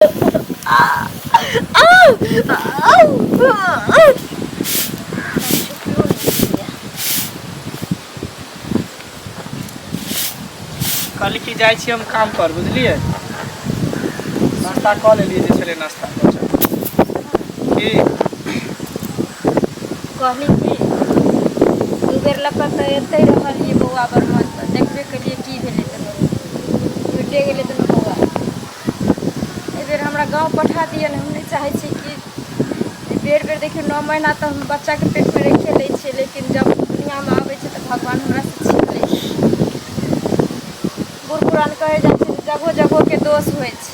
कल की जाए छी हम काम पर बुझलिए नाश्ता कऽ लेलिए जे छले नाश्ता की कहली कि दू बेर लग तऽ एते रहलिए बौआ बरमन तऽ देखबे केलिए की भेलै तऽ छुटे गेलै तऽ बौआ एहि बेर हमरा गाँव पठा दिअ हम नहीं चाहै छी कि बेर बेर देखियो 9 महीना तो हम बच्चा के पेट में रखे ले छिए लेकिन जब दुनिया में आवे छै तो भगवान हमरा से छीन लै छै। बूढ़ पुरान कहे जाइ छै जगह जगह के दोष होइ छै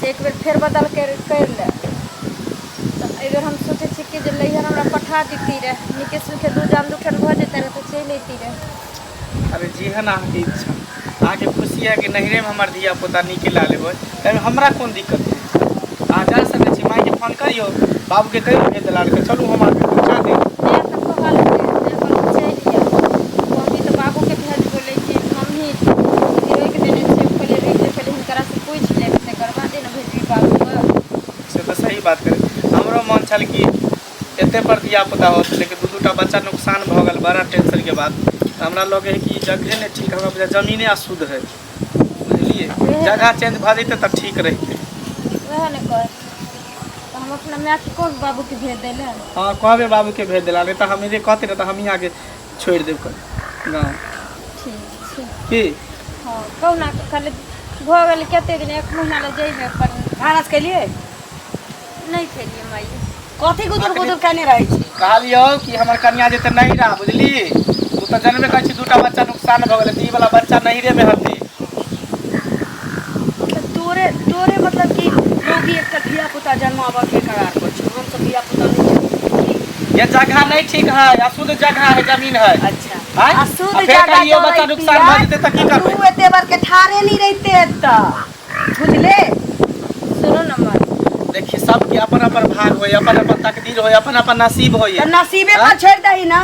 से एक बेर फेर बदल कर ले तऽ एहि बेर हम सोचे छी कि जे लैहर हमरा पठा देती रहे नीके सुखे दू जान दुठन भऽ जेतै रहे तऽ चलि अयती रहे। अरे जेहन अहाँके इच्छा अहाँके खुशी है कि नहिरे में हमार धिया पुता नीके ला लेबै ताहिमे हमरा कोन दिक्कत है अहाँ जा सकै छी माई के फोन करियो बाबू के कहियो भेज देला के चलू हम आके पहुँचा देब। बाबू के भेज बोले कि मम्मी रोक देने से पहले हिनकरा से पूछ ले तकर बादे न भेजबी बाबू से तो सही बात करे हमरो मन छल कि एते पर धिया पुता होत लेकिन दू-दूटा बच्चा नुकसान भ गेल बड़ा टेंशन के बाद हमरा लगे है कि जगह नहीं ठीक हमरा जमीने अशुद्ध है बुझलिए जगह चेंज भ जैते त ठीक रहते वह ने कह हम अपना मैच को बाबू के भेज देले हां कहबे बाबू के भेज देला नहीं त हम इधर कहते न त हम ही आगे छोड़ देब कर गांव ठीक छै की हां कहू ना खाली भ गेल कते दिन 1 महीना ले जइबे पर भानस के लिए नहीं खेलिए माई कथी गुदुर गुदुर कने रहै छी कहलियो कि हमर कन्या जे त नहीं रहा बुझली तू त जन्मे कहै छी दूटा बच्चा नुकसान भ गेल त ई वाला बच्चा नहिरे में हते तोरे मतलब कि रोगी एक धिया पुता जन्माबा के करार पर छी हम सब धिया पुता नहीं ये जगह नहीं ठीक है अशुद्ध जगह है जमीन है। अच्छा अशुद्ध जगह ये बच्चा नुकसान भ जेते त की करबे तू एते बार के ठारे नहीं रहते त बुझले सुनो न माई देखिए सबके अपन अपन भाग होय अपन अपन तकदीर होय अपन अपन नसीब होय त नसीबे पर छोड़ दही ना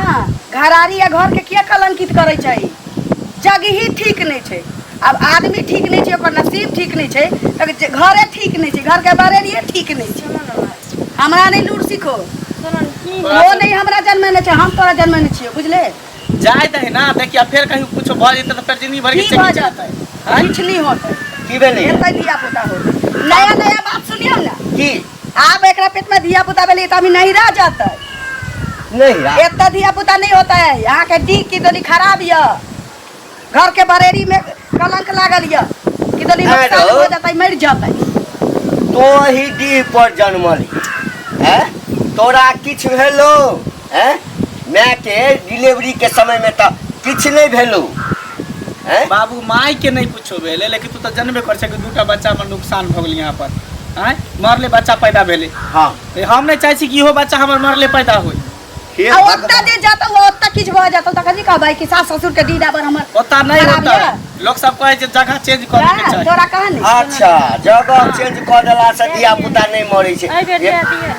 घरारी या घर के किया कलंकित करे छै जग ही ठीक नहीं छै अब आदमी ठीक नहीं छै ओकर नसीब ठीक नहीं छै त घरे ठीक नहीं छै घर के बारे लिए ठीक नहीं छै हमरा नहीं लूर सीखो सुनो की वो नहीं हमरा जन्म में छै हम तोरा जन्म में छियो बुझले जाय दे ना देखिए फिर कहीं कुछ भ जेते त फिर जिंदगी भर के चली जाता है कुछ नहीं होता की भेले एते धिया पुता हो नया नया बात सुनियो ना की आप एकरा पेट में धिया पुता भेले त अभी नहीं रह जाता नहीं रहा इतना धिया पुता नहीं होता है यहाँ के डी की दली खराब है घर के बरेरी में कलंक लागल है कि दली नुकसान हो जाता है मर जाता है तो ही डी पर जन्मली हैं तोरा किछ भेलो हैं मैं के डिलीवरी के समय में तो किछ नहीं भेलो हैं बाबू माई के नहीं कुछो भेले लेकिन तू त जनबे कर छै कि दूटा बच्चा में नुकसान भ गेल यहां पर हैं मरले बच्चा पैदा भेले हां हम नहीं चाहै छी कि इहो बच्चा हमर मरले पैदा होई ओत्ता दे जाता वो ओत्ता किछ भ जाता त कथि का भाई कि सास ससुर के दीदा पर हमर ओत्ता नहीं होता लोग सब कहे जे जगह चेंज करे के चाहिए तोरा कहां नहीं अच्छा जगह चेंज कर देला से धिया पुता नहीं मरै छै एहि बेर दे दिए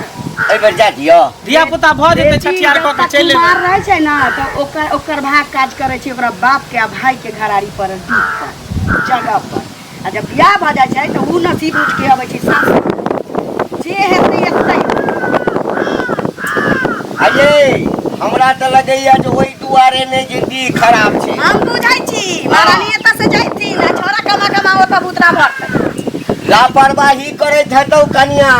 एहि बेर जा दियो धिया पुता भ जेते छठियार क के चले मार रहे छै ना त ओकर भाग काज करे छै ओकरा बाप के आ भाई के घरारी पर जगह पर आ जब बियाह भ जाय छै त उ नसीब उठ के आबै छै सास जे हेतै एतै अये हमरा त लगैया जे ओई दुआरे नहीं जिंदगी खराब छै हम बुझाई छी महारानी एत से जाइती ना छोरा कमा ओत बुतरा भरतै लापरवाही करैत हेतौ कन्या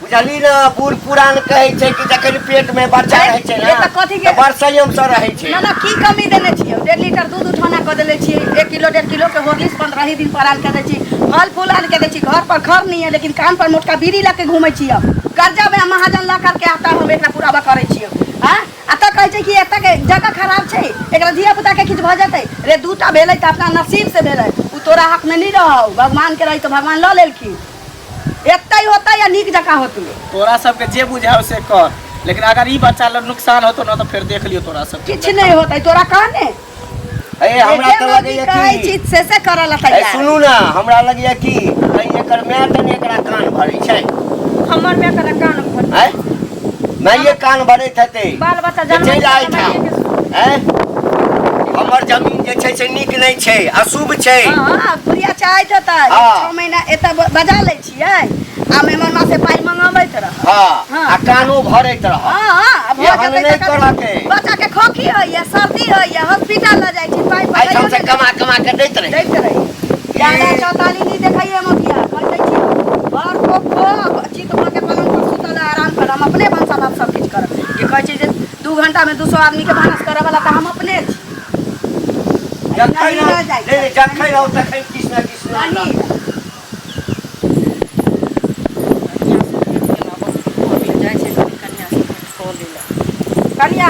बुझली ना बूढ़ पुरान कहे छै कि जखन पेट में बच्चा रहे छै ना त बड़ संयम से रहे छै ना की कमी देने छियै 1.5 लीटर दूध उठाना क देले छियै 1 किलो 1.5 किलो के हॉर्लिक्स 15 ही दिन पर आन के दै छी फल फूल आन के दै छी घर पर खर नहीं है लेकिन कान पर मोटका बीड़ी ला के घूमै छियै कर्जा में महाजन ला करके आता हम एकरा पूरा करे छियै हां अत कहै छै कि एत के जगह खराब छै एकरा धिया पुता के किछ भ जातै रे दूटा भेलै त अपना नसीब से भेलै उ तोरा हक में नहीं रहौ भगवान के रही तो भगवान ल लेलखिन एतै होता या नीक जगह होतै तोरा सब के जे बुझाओ से कर लेकिन अगर ई बच्चा ल नुकसान होतो ना तो फिर देख लियो तोरा सब किछ नहीं होतै तोरा कहने ए हमरा त लगैया कहै कि छी से करला तैयार सुनू ना हमरा लगैया कि एकर माय त एकरा कान भरै छै हमर में कर कान भर हैं मैं ये कान भरैत हेतै बाल बच्चा चल आई था हैं हमर जमीन जे छै से नीक नहि छै, अशुभ छै। हाँ बुढ़िया चाहैत हेतै हाँ। 6 महीना एतऽ बजा लै छियै आ मेहमानवा से पाइ मंगाबैत रह। हाँ आ कानो भरैत रह। हाँ भऽ एहन जेतै नहि तऽ करऽके। बच्चा के खोखी होइए, सर्दी होइए, हॉस्पिटल लऽ जाइ छी, पाइ एहिठाम से कमा कमा के दैत रही। दैत रही। ज्यादा चौताली नहीं देखिए मुखिया, कह दै छी घर को खो चित भऽ के पलंग पर सुतल है, आराम कर, हम अपने भानसा भात सब किछु करब। ये कहै छी जे 2 घंटा में 200 आदमी के भानस करे वाला तऽ हम अपने छी। जखन नहीं रह जाइ छै। जखन आउ तखन किछु ने किछु नहीं। कनिया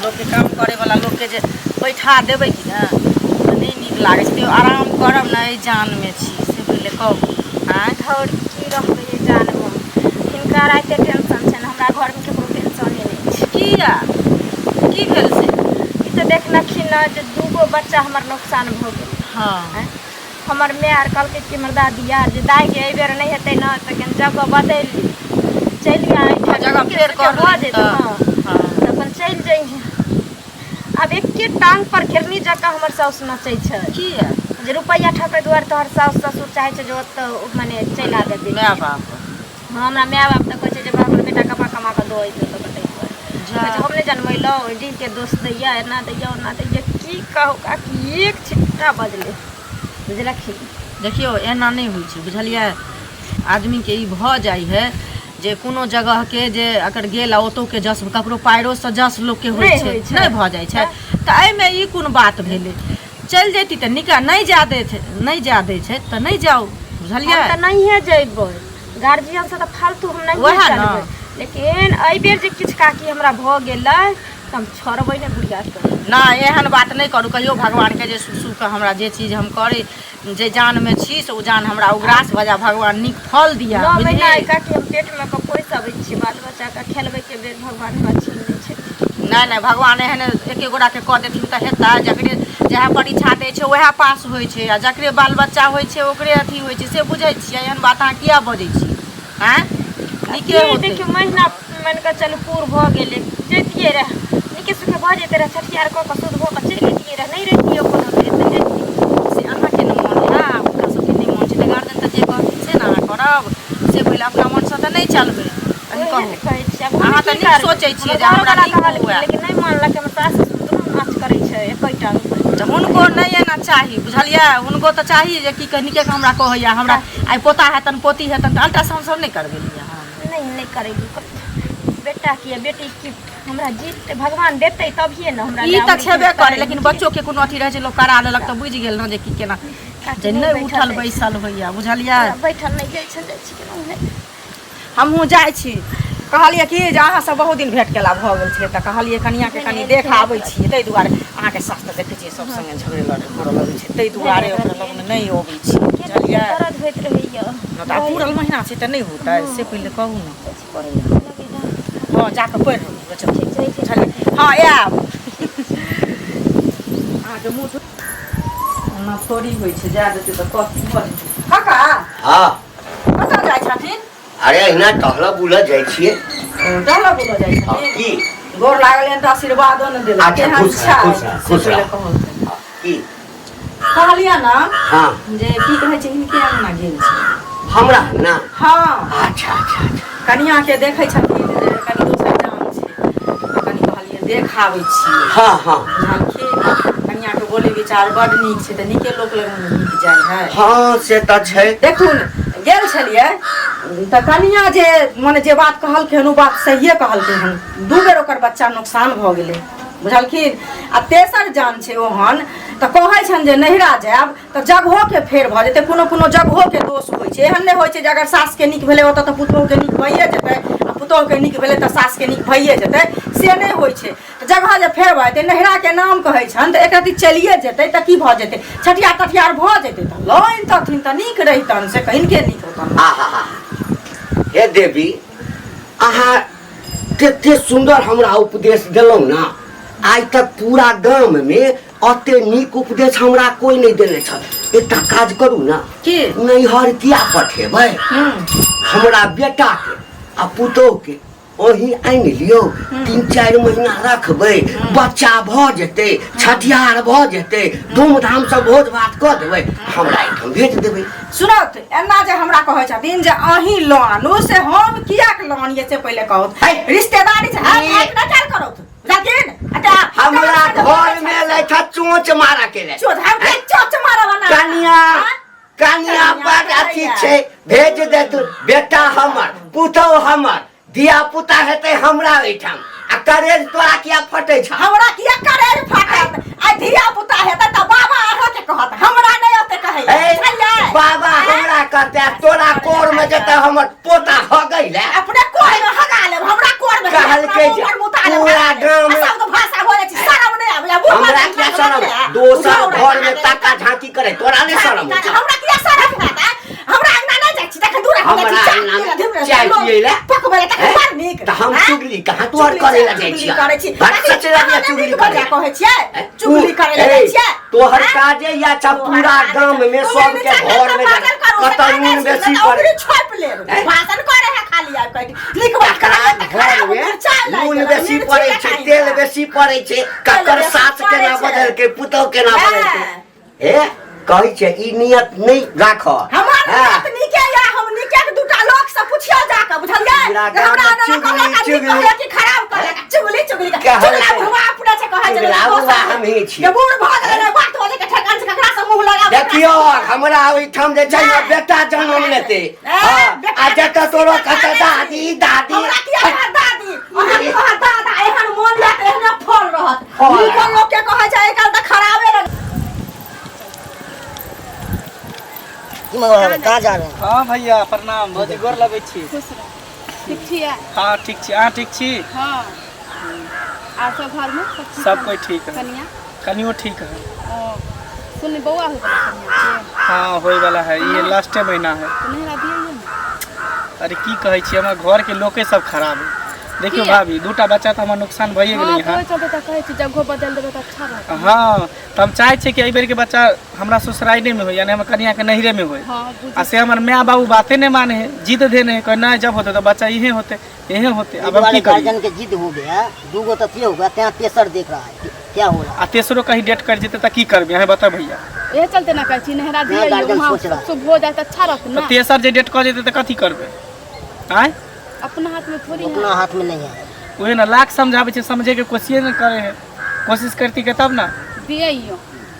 लोग के काम करे वाला लोग के जे बैठा देबै कि ना तऽ नहीं नीक लागे छै। आराम करब ना, एहि जान में छी से पहले कहू। हाँ और की रहबै जान में, हिनका राते टेंशन छै, हमरा घर में केकरो टेंशन नहीं छै। किया की भेल से? ई तऽ देखलखिन न जे 2 गो बच्चा हमर नुकसान भऽ गेल। हाँ हमर माय आर कहलकै कि हमर दादी यार जे दाइ के एहि बेर नहीं हेतै न तऽ कनि जगह बदलि चलि आ जगह फेर कर भऽ जेतै। हाँ तऽ अपन चलि जइहे। आब एके टांग पर घेरनी जकाँ हमर साउस नचै छै। किया जे रुपैया ठकै दुआरे तोहर साउस ससुर चाहै छै जे ओतऽ मने चलि आबे दे। माय बाप हाँ हमरा माय बाप तऽ कहै छै जे हमर बेटा कमा कमा कऽ दऽ अइतै तऽ कतै दुआरे हम नहीं जनमैलहुँ, डी के दोस्त दैया, एना दैया ओना दैया, की कहू काकी एक छिट्टा बजले बुझलखिन। देखियो एना नहीं होइ छै बुझलियै। आदमी के ई भऽ जाइ है जे कोनो जगह के जे अगर गेल ओतौ के जस ककरो पैरो से जस लोग के होइ छै, नहीं भऽ जाइ छै। तऽ एहिमे ई कोन बात भेलै? चलि जैती तऽ निका, नहीं जा दै छै, नहीं जा दै छै तऽ नहीं जाउ बुझलियै। हम तऽ नहिए जइबै, गार्जियन से तऽ फालतू हम नहीं वएह न। चलबै। लेकिन एहि बेर जे किछु काकी हमरा भऽ गेलै तऽ हम छोड़बै नहीं बुढ़िया के। ना एहन बात नहीं करू, कहियो भगवान के जे सुसु के हमरा जे चीज हम करे जे जान में छी से ओ जान हमरा उग्रास भजा, भगवान नीक फल दिया। 9 महीना काकी हम पेट में पोसि अबै छी, बाल बच्चा के खेलबै के बेर भगवान हमरा छीन दै छै। नहीं नहीं भगवान एहन एके गोरा के कऽ देथिन तऽ हेतै। जकरे जएह परीक्षा दै छै वएह पास होइ छै, आ जकरे बाल बच्चा होइ छै ओकरे अथी होइ छै, से बुझै छियै। एहन बात अहाँ किया बजै छी? हैं नीके होतै। देखियो महीना मान कऽ चलू पूर भऽ गेलै, जैतियै रह नीके सुखे भऽ जेतै रह, छठियार कऽ कऽ शुद्ध भऽ कऽ चलि अइतियै रह, नहीं रहितियै कोनो देर नहीं रहितियै। से अहाँके नहि मोन है, हुनका सबके नहीं मोन छै तऽ गार्जियन तऽ जे कहथिन से ने अहाँ करब। से पहिले अपना मनसँ तऽ नहीं चलबै। कनि कहू अहाँ तऽ नीक सोचै छियै जे हमरा नीक हुए, लेकिन नहीं मानलक। हमर सास ससुर दुनू नाच करै छै एकेटा तऽ हुनको नहीं एना चाही बुझलियै। हुनको तऽ चाही जे की कहि नीके हमरा कहैया हमरा आइ पोता हेतन पोती हेतन तऽ अल्ट्रासाउंड सब नहीं करबेलियै। नहीं करेगी बेटा की बेटी की हमरा जीत भगवान देतै तभिए ना हमरा। ई तऽ छेबे करे, लेकिन बच्चो के कोनो अथी रहे छै लोग करा लेलक तऽ बुझि गेल न जे की केना जे नहीं उठल बैसल होइया बुझलियै। बैठल नहीं जाइ छै केना। हमहूँ जाइ छी, कहलिए कि जे अहाँ सब बहुत दिन भेंट केला भऽ गेल छै तऽ कहलिए कनिया के कनि देख आबै छी। ताहि दुआरे अहाँ के सास तऽ देखै छियै सब संगे झगड़े लड़े करऽ लगै छै, ताहि दुआरे ओकरा लग नहीं अबै छी बुझलियै। दर्द होइत रहैया तऽ आब पूरल महीना छै तऽ नहीं होतै, से पहिले कहू ने। हाँ जाके पढ़ बुझलियै। हाँ आयब अहाँके मुँह ओना थोड़ी होइ छै, जा देतै तऽ कथी भऽ जेतै। काका हाँ कतऽ जाइ छथिन? अरे अहिना टहलऽ बुलऽ जाइ छियै। टहलऽ बुलऽ जाइ हाँ, छथिन। की गोर लागल तऽ आशीर्वादो न देलक। अच्छा, केहन खुश रह, छै? खुश रह, खुश से रह। पहिले कहलकै। की कहलियै ना हाँ जे की कहै छै हिनके अंगना गेल छै। हमरा ना। हाँ अच्छा अच्छा अच्छा कनिया के देखै छथिन जे कनि दोसर जान छै, कनि कहलियै देख आबै छियै। हाँ हाँ बुझलखिन कनिया के बोली विचार बड नीक छै तऽ नीके लोक लग नीक जाइ है। हाँ से तऽ छै। देखू गेल छलियै तऽ कनिया जे मने जे बात कहलखिन ओ बात सहिए कहलखिन हन। 2 बेर ओकर बच्चा नुकसान भऽ गेलै बुझलखिन। आ तेसर जान छै ओहन तऽ कहै छनि जे नहिरा जायब तऽ जगहो के फेर भऽ जेतै। कोनो कोनो जगहो के दोष होइ छै, एहन नहि होइ छै जे अगर सास के नीक भेलै ओतऽ तऽ पुतोहु के नीक भइए जेतै, आ पुतोहु के नीक भेलै तऽ सास के नीक भइए जेतै, से नहि होइ छै। तऽ जगह जे फेर भऽ जेतै, नहिरा के नाम कहै छनि तऽ एक रत्ती चलिए जेतै तऽ की भऽ जेतै, छठियार तठियार भऽ जेतै तऽ लऽ अनतथिन तऽ नीक रहितनि। से कहिनके नीक होतनि। आहा हे देवी, अहाँ कते सुंदर हमरा उपदेश देलहुँ ना, आइ तक पूरा गाम में अते नीक उपदेश हमरा कोई नहीं देने छल। एकटा काज करू ना की नैहर किया पठेबै हमरा बेटा के आ पुतोह के ओही आनि लियौ 3-4 महीना रखबै बच्चा भ जेतै छठियार भ जेतै धूमधाम से भोज भात कऽ देबै हमरा एहिठाम भेज देबै। सुनत एना जे हमरा कहै छथिन जे अहीं लानू से हम किया के लानिए से पहले कहत रिश्तेदारी से हाथ ना चाल करत लेकिन अटा हमरा घर में लेखा चोंच मारा के ले चोच हम के चोच मारा बना कनिया बड़ अथी छै भेज दे तू बेटा हमर पुतौ हमर दिया पुता हेतै हमरा ओइठाम आ करेज तोरा किया फटै छ हमरा किया करेज फटत आ दिया पुता हेतै त बाबा अहाँ के कहत हमरा नै ओते कहै बाबा हमरा कहते तोरा कोर में जते हमर पोता हो गइले अपने कोर में हगा ले हमरा कोर में कहल के पूरा गांव में सब भाषा बोले छी शरम नै आबे हमरा किया शरम दोसर घर में ताका झांकी करे तोरा नै शरम हमरा किया शरम आता हमरा अंगना नै जाइ छी देख दूर हमरा अंगना चाय पिए ले पकबे तक मार निक त हम चुगली कहां तोर करे ला जाइ छी करे छी बात सच लगे चुगली करे कहै छियै चुगली करे ला जाइ छियै तोहर काजे या छ पूरा गांव में सब के घर में कतनून बेसी पड़े छोप ले भाषण करे है खाली आ कह लिखवा घर में नून बेसी पड़े छै तेल बेसी पड़े छै ककर सास के ना बदल के पुतौ के ना बदल के ए कहै छै ई नियत नहीं राख हमर नियत निके या हम निके के दूटा लोग से पुछियो जाके बुझलियै हमरा ना कहले कि खराब करे चुगली चुगली हुआ अपने से कहै छै लाउवा हम ही छी ये बूढ़ भाग रे बात हो के ठकान से ककरा से मुंह लगा देखियो हमरा ओइ ठाम जे छै बेटा जन्म लेते आ जत तोरो कत दादी हमरा किया दादी अहाँ दादा एहन मोन लाके एहन फल रहत निकल लोग के कहै छै एकल त खराबे रह कहाँ जा रहे हैं? हाँ भैया प्रणाम बहुत गोर लगै छी। ठीक छियै? हाँ ठीक छी अहाँ ठीक छी? हाँ आर सब घर में सब कोई ठीक है कनिया कनियो ठीक है। सुन बउआ हो गया कनिया के हाँ होय वाला है ये लास्टे महीना है। तो नहीं दिए ना अरे की कहै छी हमर घर के लोके सब खराब है। देखियो भाभी दूटा बच्चा तो हमर नुकसान भइए गेलै हां हां चलते त कहै छी जगह बदल देबे त अच्छा रहत। हाँ तो हम चाहे छे कि एहि बेर के बच्चा हमरा ससुराइले में हो यानी हमर कनिया के नहिरे में होय। हां आ से हमर माँ बाबू बातें नहीं माने है जिद देने है कहना जब होते तो बच्चा यही होते अब हम की करें। गार्जियन के जिद हो गया दूगो तो ये होगा ત્યાં तेसर देख रहा है क्या हो रहा है। आ तेसरो कहीं डेट कर जेते त की करबे हमें बता भैया। ए चलते ना कहै छी नहरा दिए गार्जियन वहां सोच रहा है। शुभ हो जाए त अच्छा रहत तो ना। तेसर जे डेट कर जेते त कथी करबे आय अपना हाथ में थोड़ी है। अपना हाथ में नहीं है। वही ना लाख समझावे छे समझे के कोशिश न करे है कोशिश करती के तब ना दिए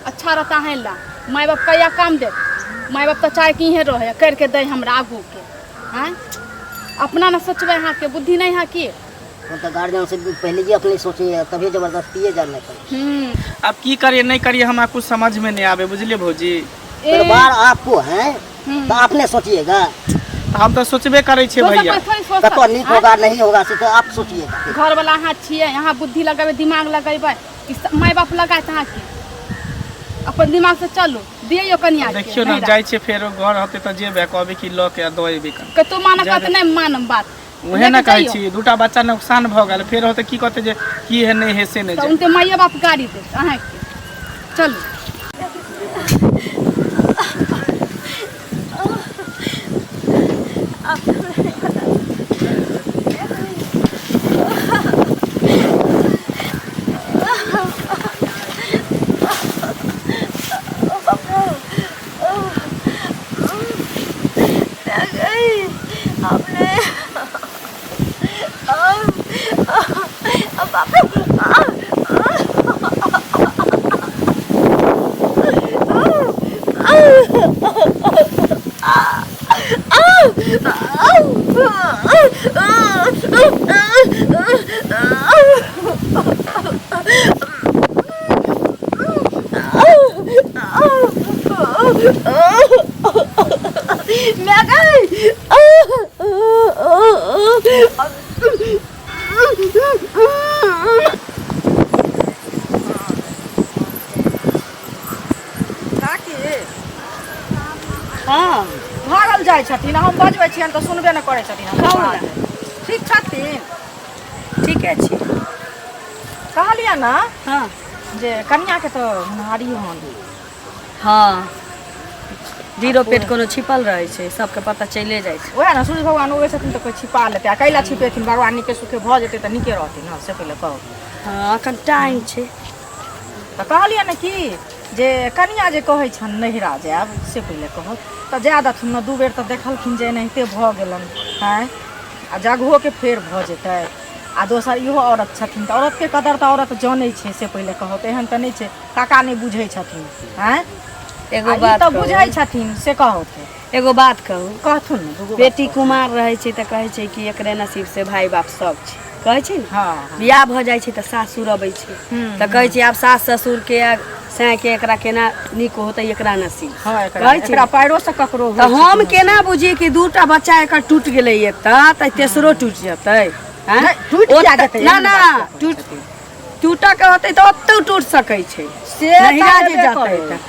अच्छा रहता है ला माई बाप का या काम दे माई बाप तो चाहे कि इहे रहे करके दे हमरा आगू के हैं अपना ना सोचबे यहाँ के बुद्धि नहीं है की तो गार्जियन से पहले ही अपनी सोचिए तभी जबरदस्ती जानने पड़े। अब की करिए नहीं करिए हमारा कुछ समझ में नहीं आवे बुझलिए भौजी। परिवार आपको है तो आपने सोचिएगा। हम तो सोचबे करे छे भैया कतो नीक होगा नहीं होगा से तो आप सोचिए। घर वाला हाथ छिए यहाँ बुद्धि लगाबे दिमाग लगाबे माई बाप लगाए तहाँ की अपन दिमाग से चलो दियो कनिया देखियो ना जाय छे फेर घर होते त जेबे कहबे कि ल के दए बेकन कतो मानक त नहीं मानम बात उहे ना कहै छी दूटा बच्चा नुकसान भ गेल फेर होते की कहते जे की है नहीं है से नहीं तो उनते माई बाप गाड़ी दे अहाँ के चलो हाँ भागल जाइ छथिन हम बजबै छियनि तऽ सुनबे नहि करै छथिन ठीक छथिन ठीके छी कहलिए ना हाँ जे कन्या के तो नारी हन हाँ जीरो पेट कोनो छिपल रहे छै सबके पता चले जाइ छै वएह ना सूर्य भगवान उगे छथिन तो कोई छिपा लेते आ कैला छिपेथिन भगवान नीके सुखे भ जेते त नीके रहथिन ना से पहिले कहो हाँ एखन टाइम छै तो कहलिए ना कि जे कन्या जे कहै छन नहिरा जायब से पहिले कहो तो जादथिन ना दू बेर तो देखलखिन जे एनाहिते भ गेलन हैं आ जगहो के फेर भ जेतै आ दोसर इहो औरत छथिन तो औरत के कदर तो औरत जानै छै से पहिले कहो तो एहन त नहीं छै काका नहीं बुझै छथिन हैं एगो बात तो कहू। बुझै छथिन से कहो थे एगो बात कहू कहथुन ना दूगो बेटी कुमार रहे छै तऽ कहै छै कि एकरे नसीब से भाई बाप सब छै कहै छै ने हाँ बियाह भऽ जाइ छै तऽ सासुर अबै छै तऽ कहै छै आब सास ससुर के साँ के एकरा केना नीक होतै एकरा नसीब हाँ कहै छै एकरा पैरो से ककरो होइ तऽ छै हम कि केना बुझिए कि दूटा बच्चा एकर टूट गेलै एतऽ तऽ तेसरो टूट जेतै हैं? नहीं, टूट किया ओतऽ- जेतै? ना एहन ना बात नहि टूट टूटऽ के होतै तऽ ओतौ टूट सकै छै से नहिरा तऽ जे हेबे जेतै करै। तऽ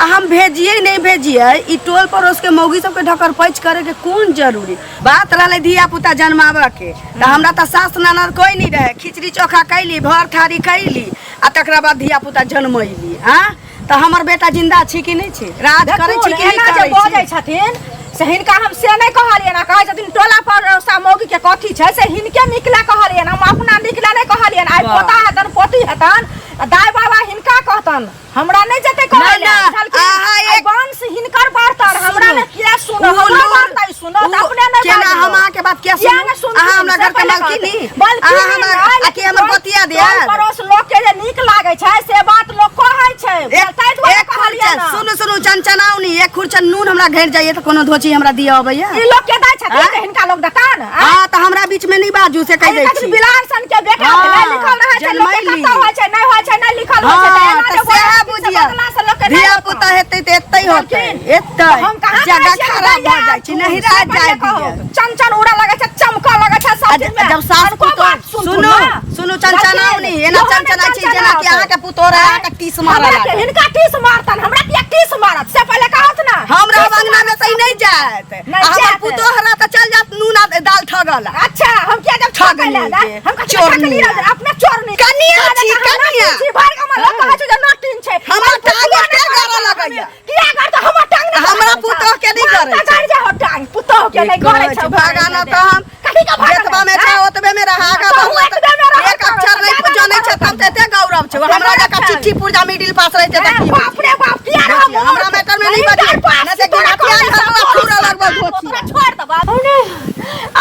आ हम भेजिए नहीं भेजिए ई टोल पड़ोस के मौगी सबके ढकर पैच करे के कोन जरूरी बात रहले धिया पुता जन्मावे के तो हमरा तो सास ननद कोई नहीं रहे खिचड़ी चोखा कैली भर थारी कैली आ तकरा बाद धिया पुता जन्मैली हाँ तो हमर बेटा जिंदा छी कि नहीं छी राज करे छी कि एना नहीं जे करे बजै छी छथिन से हिनका हम से नहीं कहलिए ना कहै छथिन टोला पड़ोसा मौगी के कथी छै से हिनके निकला कहलिए हम अपना निकला नहीं कहलिए आई वाह। पोता हेतन पोती हेतन दाई बाबा हिनका कहतन हमरा नहीं जते कहलिए ना, आहा, एक- वंश हिनकर बढ़तर हमरा सुनू। ने किया सुनो उ हमरा लोग- बढ़तै सुनो उ- अपने नहीं केना बाजू। हम अहाँके बात किया किया सुनू? नहीं सुनू? अहाँ हमरा से घर के पहिले मालकिनी? कहू। मालकिनी अहाँ हमरा- नहीं, आ कि हमर लेकिन बतिया टोल दिया? पड़ोस लोग के जे नीक लागे छै से बात लोग कहै छै ताहि दुआरे कहलिए ना सुनू सुनू चनचनाउनी एक खुरचन नून हमरा घेर जाइए तो कोनो धोची हमरा दिया अबैया ई लोग के दै छथिन हाँ? जे हिनका लोग देतन हाँ तो हमरा बीच में नहीं बाजू से कह दै छी बिलासन के बेटा हाँ, भेलै लिखल रहै छै लोग के जन्मैली। कतौ होइ छै नहि होइ छै नहि लिखल होइ छै हाँ एना तो जे बोलै सेहा छथिन से बुझिया बदला से लोग के नहीं धिया होतै। पुता हेतै तऽ एतै होतै लेकिन एतै हम कहाँ जगह कहै छियै खराब दैया, भऽ जाइ छै तू नहीं से रह पहिले जाय कहू। दिया चंचन उड़ा लगै छै चमका लगै छै सब चीज में जब सास हनको पुतोह बात सुनथुन सुनू ना। सुनू चनचनाउनी एना लोहा में चनचनाइ छी चंचना जेना कि होतै। अहाँके पुतोह रहे अहाँके टीस मारऽ हमरा के लागत हिनका टीस मारतन हमरा किया टीस मारत से पहिले कहत ना हम रहब टीस अंगना में तै नहीं जात नहीं हमर जात। पुतोह हरा तऽ चल जात नून आ दाल ठगल अच्छा हम क्या जब ठग ठग ले नहीं के, हम का चोर चोर नहीं है। अपने चोर नहीं कनिया छी, कनिया। भाई का मतलब कहे छै जे नटिन छै हमर टांगे के गरऽ लगैया। किया कर त हमर टांग नहीं हमरा पुतोह के नहीं गरै छै। कर जा हो टांग पुतोह के नहीं गरै छै भागाना तो हम कथी का भागाना? जेतबा में छै ओतबे में रहा आगा तो बहुत ओतबे में रहा, एक अक्षर नहीं जानै छै तब तऽ एते गौरव छै हमरा जका चिट्ठी पुर्जा मिडिल पास रहै छै तऽ की बाप रे बाप किया रहा देखिए, हमरा मैटर में नहीं बजे ना से गिरतिया हमरा पूरा लगभग धोतिया छोड़ दो बाप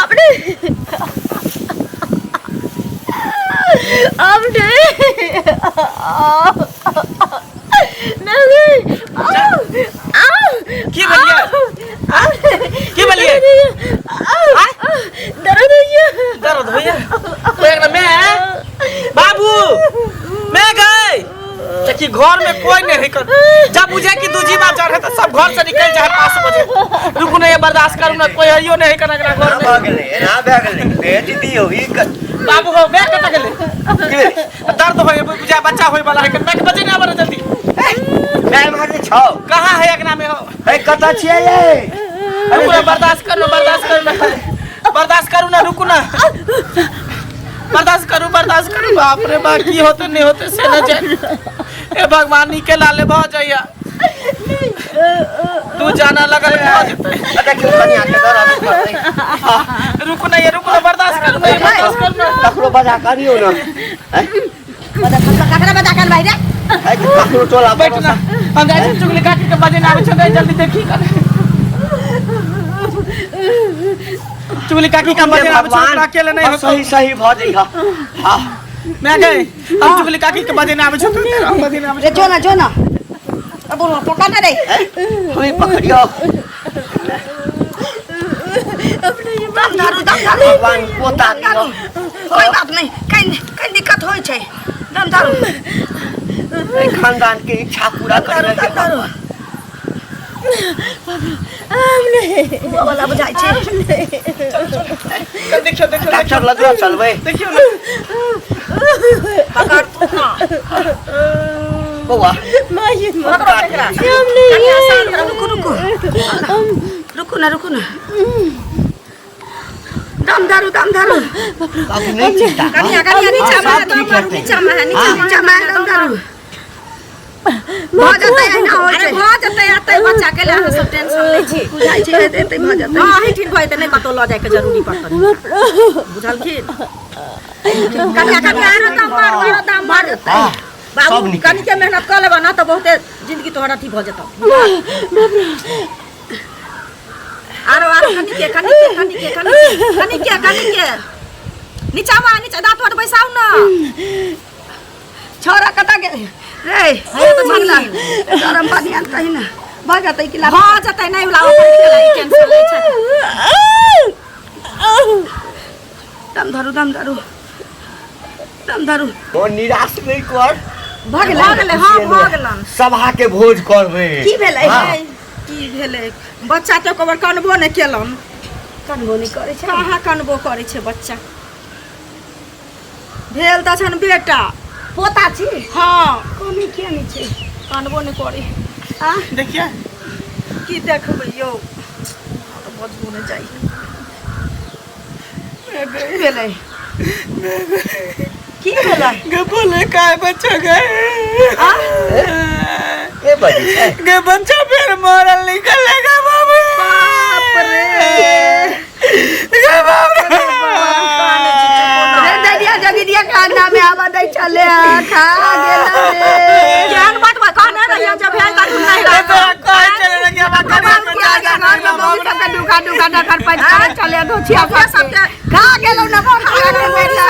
अपने की बोलिए की बोलिए दर्द होइए तो एक ना मैं बाबू मैं गए कि घर में कोई नहीं है कर जब बुझे कि दूजी बात चढ़े तो सब घर से निकल जाए 5 बजे रुकू नहीं बर्दाश्त करूँ ना कोई हइयो नहीं करना घर में भाग गेलै ना भाग गेलै भेज दियौ ई बाबू हो मैं कत गेले दर्द होए बुझा बच्चा होए वाला है मैं बजे ना आबे जल्दी टाइम हटे छौ कहां है एकना में हो ए कतऽ छियै ये रुकू ना बर्दाश्त करो बर्दाश्त करू ना रुकू ना बर्दाश्त करू बाप रे बाप की होते नहीं होते से न जाए ए भगवान नी के लाले भ जाइया तू जाना लगल भ जते अरे क्यों कनिया के दर्द करतै रुकू ना बर्दाश्त करू ना ककरो बजा करियो ना ककरा बता कर भाई रे है कि ककरो टोला बैठ ना हम जाए छी चुगली काटी के बजे ना आवे छ जल्दी देखी कर चुगली काकी का बजे आवे छ अकेले नहीं हो सही सही भ जइहा हां मैं गए हम चुगली काकी के बजे ना आवे छ हम बजे ना आवे रे जो ना अब पकड़ ना रे हमें पकड़ियो दम धारू भगवान पोता दियो कोई बात नहीं कहीं दिक्कत होई छै दम धारू ए खानदान के इच्छा पूरा करने के भगवान वो वाला बुझाई छै देखियो डॉक्टर लगवा चलबै देखियो ना पकड़ तू ना बौआ रुको ना दम धरू अब नहीं चिंता कर। कनिया नीचे में सब ठीक रहते। नीचे में दम धरू भऽ जेतै एना होइ छै भऽ जेतै एतै बच्चा के लेल सब टेंशन लै छी बुझाइ छै एतै भऽ जेतै हां ही ठीक भऽ जेतै नहीं कतौ ल जाय के जरूरी पड़तै बुझलखिन कनिया आरो दाम मार बाबू कनि के मेहनत कर लेबा ना त बहुते जिंदगी तोहर अथी भऽ जेतौ आरो कनि के नीचा दांत वाट बैसाउ ना छोरा कता गेल रे हे तो झगला गरम पानी आन कहि ना भऽ जेतै कि ला भऽ जेतै नहीं ला ऊपर खेला ई कैंसिल लै छै दम धरू ओ निराश नहीं कर। भऽ गेलै हां भऽ गेलन सभा के भोज करबे की भेलै हाँ। की भेलै बच्चा तो कबर कनबो नहीं केलन कनबो नहीं करे छै कहाँ कनबो करे छै बच्चा भेल त छन बेटा पोता छी हाँ कमी किया नहीं छै कनबो नहीं करे आ देखिए की देखबै यौ तो बजबो नहीं जाई भेलै की भेलै गे बोले काय बच्चा गए आ के बड़ी है गे बच्चा फिर मरल निकलेगा बाबू बाप रे गे बाबू रे दरिया जगिरिया का नाम में आवा दई चले खा गेला रे ज्ञान बात बा कहने रहिया जब भेल का नहीं ए तो काय चले लगे बा दुका डकर पैसा चले दोछिया सब खा गेलो न बेटा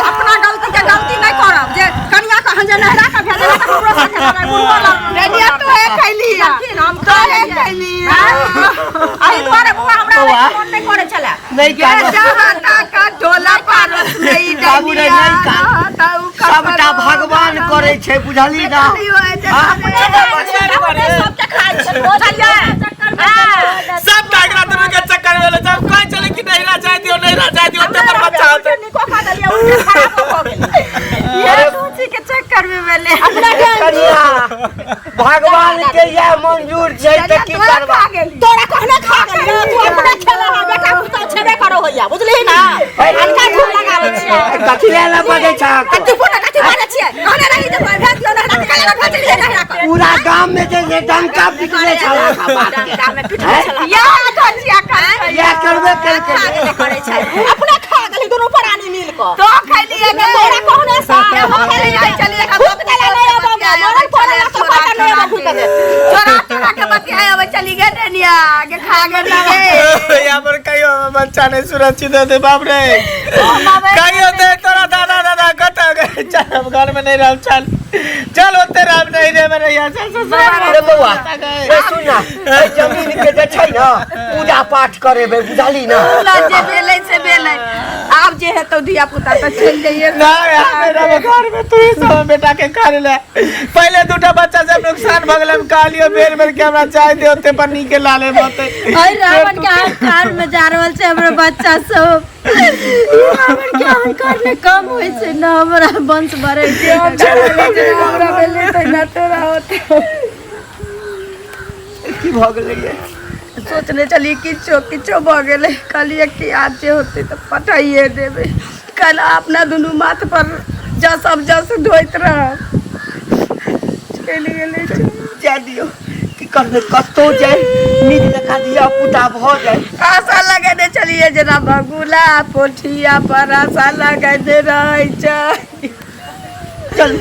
अपना गलती के गलती नहीं करब जे कनिया का हंजे नहरा का भेल त हमरो साथे लड़ाई बुढ़वा लग रेडिया तो है खैली हम तो है खैली आई द्वारे बुआ हमरा फोन नहीं करे चला नहीं कर जहाता का ढोला पारस नहीं बाबू रे नहीं कर सबटा भगवान करे छै बुझली ना सबके खाइ छै बुझलिए सब टागरा तुम के चक्कर में जब काय चले कि नहीं ना चाहती हो ते पर बच्चा होते निको खा दलिया उनके खराब हो गेल ये सोची के चक्कर में वेले अपना करिया भगवान के ये मंजूर छै त की करबा तोरा कहने खा गेल तू अपना खेला है बेटा पुता छेबे करो होइया बुझली ना हल्का धूप लगावे छियै कथि लेला बगे छ तू पुना कथि माने छियै कहने रही जे भेज दियो ना कला का भेज दियो ना पूरा गांव में जे डंका पिटले छला का बात डंका में पिटले छला या धजिया कर या करबे करके करे छै अपना खा गेली दोनों प्राणी मिल को तो खैली है तोरा कहने सा हम खैली चलिए का भूख देला नहीं अब मोरल फोड़े तो पता नहीं अब भूख दे छोरा के बतिया अब चली गए रेनिया आगे खा गए रे यहाँ पर कहियो बच्चा ने सुरक्षित है बाप रे कहियो दे तोरा दादा कटा गए चल अब घर में नहीं रह चल होते राम नहीं रे मेरे यहाँ चल अरे बउआ ए सुन ना ए जमीन के जे छै ना पूजा पाठ करे बे बुझली ना जे बेलै से बेलै आब जे है तो दिया पुता तो चल जाइए ना यार मेरा घर में तू ही सब बेटा के खा ले पहले दूटा बच्चा जब नुकसान भ गेल कालियो बेर के हमरा चाय दे ओते पर नीके लाले होते अरे रावण के कार में जा रहल छै हमर बच्चा सब रावण के अहंकार में कम होय छै ना हमरा वंश बढ़ै छै हमरा बेले तो ना तोरा होते की भ गेलै ये सोचने चलिए किछो भ गेलै कहलिए कि आज जे होते तो पटाइए देबे कल अपना दुनू माथ पर जस धोइत रह चलि गेलै जा दियो की करबे कतो जाय नीक देखा दिया पुता भ जाय आशा लगेने चलिए जना बगुला पोठिया पर आशा लगेने रह छै चल